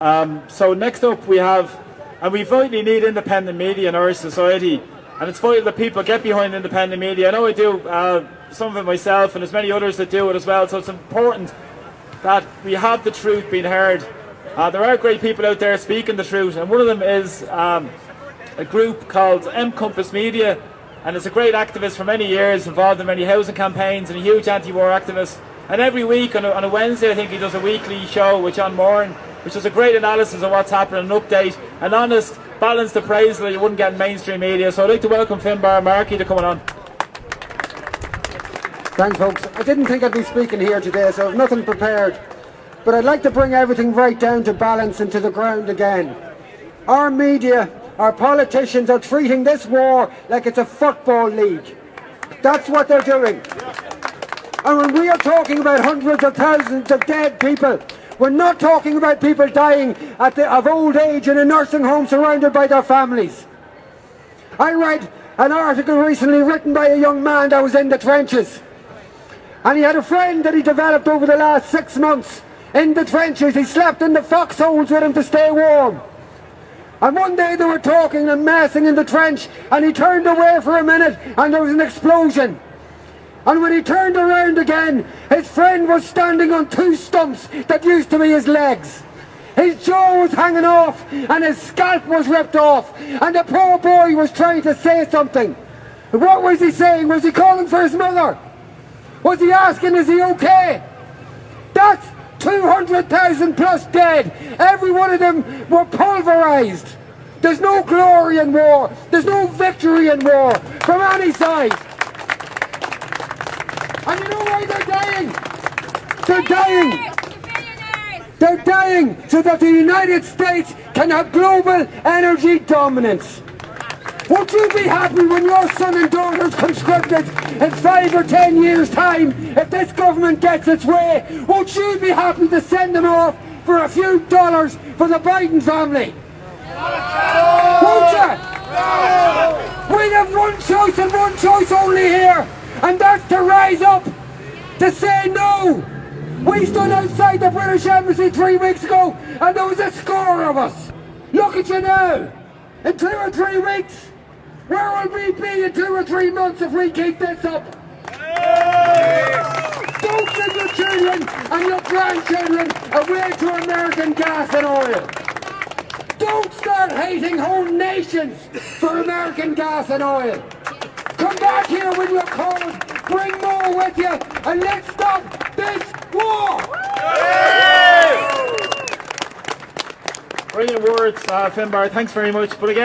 So next up we have, and we vitally need independent media in our society, and it's vital that people get behind independent media. I know I do, some of it myself, and there's many others that do it as well, so it's important that we have the truth being heard. There are great people out there speaking the truth, and one of them is a group called Compass Media, and it's a great activist for many years, involved in many housing campaigns and a huge anti-war activist. And every week on a Wednesday, I think he does a weekly show with John Moran, which is a great analysis of what's happening, an update, an honest, balanced appraisal that you wouldn't get in mainstream media. So I'd like to welcome Finbar Markey to coming on. Thanks, folks. I didn't think I'd be speaking here today, so I've nothing prepared. But I'd like to bring everything right down to balance and to the ground again. Our media, our politicians are treating this war like it's a football league. That's what they're doing. And when we are talking about hundreds of thousands of dead people, we're not talking about people dying of old age in a nursing home surrounded by their families. I read an article recently written by a young man that was in the trenches. And he had a friend that he developed over the last 6 months in the trenches. He slept in the foxholes with him to stay warm. And one day they were talking and messing in the trench, and he turned away for a minute and there was an explosion. And when he turned around again, his friend was standing on 2 stumps that used to be his legs. His jaw was hanging off and his scalp was ripped off, and the poor boy was trying to say something. What was he saying? Was he calling for his mother? Was he asking, is he okay? That's 200,000 plus dead. Every one of them were pulverised. There's no glory in war. There's no victory in war from any side. And you know why they're dying? They're dying. They're dying so that the United States can have global energy dominance. Won't you be happy when your son and daughter's conscripted in 5 or 10 years' time if this government gets its way? Won't you be happy to send them off for a few dollars for the Biden family? Won't you? We have one choice and one choice only here, and that's to rise up, to say no. We stood outside the British Embassy 3 weeks ago and there was a score of us. Look at you now. In 2 or 3 weeks, where will we be in 2 or 3 months if we keep this up? Don't send your children and your grandchildren away to American gas and oil. Don't start hating whole nations for American gas and oil. Come back here when you're called, bring more with you, and let's stop this war! Brilliant words, Finbar. Thanks very much. But again,